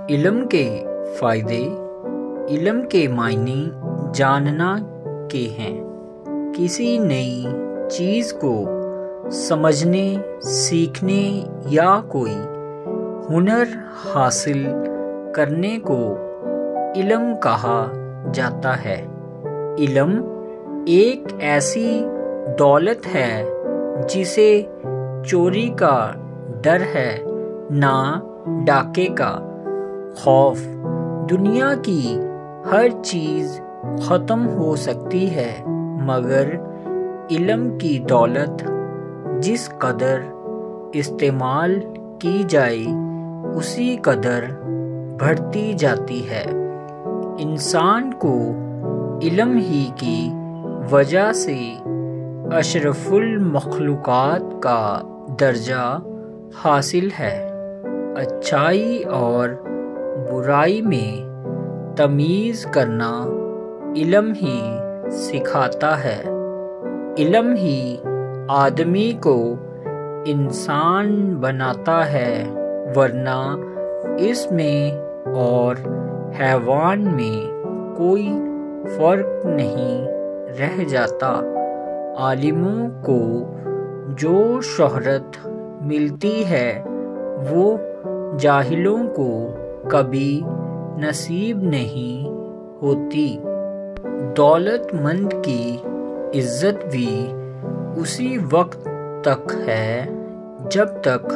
علم کے فائدے۔ علم کے معنی جاننا کے ہیں، کسی نئی چیز کو سمجھنے، سیکھنے یا کوئی ہنر حاصل کرنے کو علم کہا جاتا ہے۔ علم ایک ایسی دولت ہے جسے چوری کا ڈر ہے، نہ ڈاکے کا خوف۔ دنیا کی ہر چیز ختم ہو سکتی ہے، مگر علم کی دولت جس قدر استعمال کی جائے اسی قدر بڑھتی جاتی ہے۔ انسان کو علم ہی کی وجہ سے اشرف المخلوقات کا درجہ حاصل ہے۔ اچھائی اور برائی میں تمیز کرنا علم ہی سکھاتا ہے۔ علم ہی آدمی کو انسان بناتا ہے، ورنہ اس میں اور حیوان میں کوئی فرق نہیں رہ جاتا۔ عالموں کو جو شہرت ملتی ہے وہ جاہلوں کو کبھی نصیب نہیں ہوتی۔ دولت مند کی عزت بھی اسی وقت تک ہے جب تک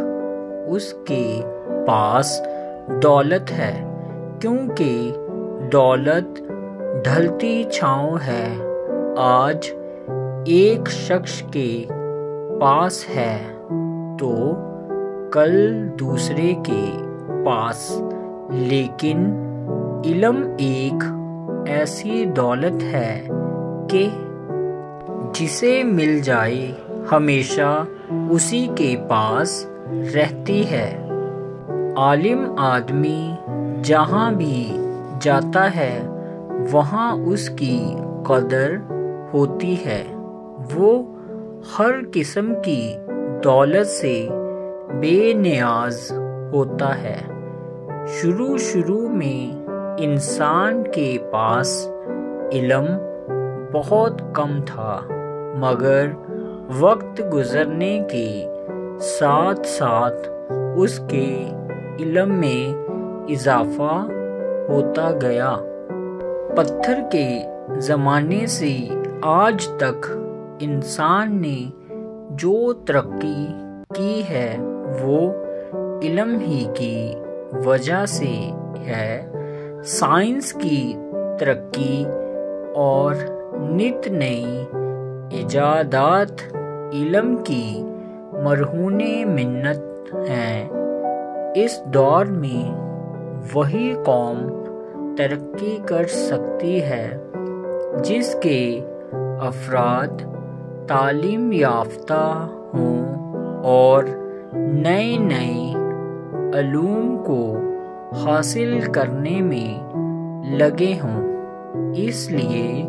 اس کے پاس دولت ہے، کیونکہ دولت ڈھلتی چھاؤں ہے۔ آج ایک شخص کے پاس ہے تو کل دوسرے کے پاس، لیکن علم ایک ایسی دولت ہے کہ جسے مل جائے ہمیشہ اسی کے پاس رہتی ہے۔ عالم آدمی جہاں بھی جاتا ہے وہاں اس کی قدر ہوتی ہے۔ وہ ہر قسم کی دولت سے بے نیاز ہوتا ہے۔ شروع میں انسان کے پاس علم بہت کم تھا، مگر وقت گزرنے کے ساتھ ساتھ اس کے علم میں اضافہ ہوتا گیا۔ پتھر کے زمانے سے آج تک انسان نے جو ترقی کی ہے وہ علم ہی کی وجہ سے ہے۔ سائنس کی ترقی اور نت نئی ایجادات علم کی مرہون منت ہیں۔ اس دور میں وہی قوم ترقی کر سکتی ہے جس کے افراد تعلیم یافتہ ہوں اور نئے علوم کو حاصل کرنے میں لگے ہوں۔ اس لیے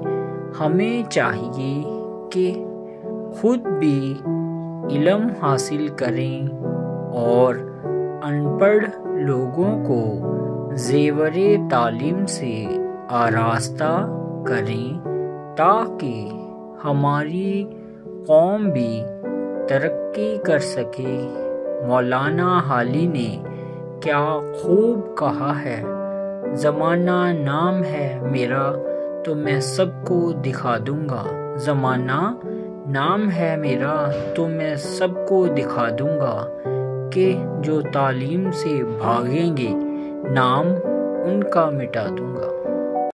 ہمیں چاہیے کہ خود بھی علم حاصل کریں اور ان پڑھ لوگوں کو زیور تعلیم سے آراستہ کریں تاکہ ہماری قوم بھی ترقی کر سکے۔ مولانا حالی نے کیا خوب کہا ہے، زمانہ نام ہے میرا تو میں سب کو دکھا دوں گا، زمانہ نام ہے میرا تو میں سب کو دکھا دوں گا کہ جو تعلیم سے بھاگیں گے نام ان کا مٹا دوں گا۔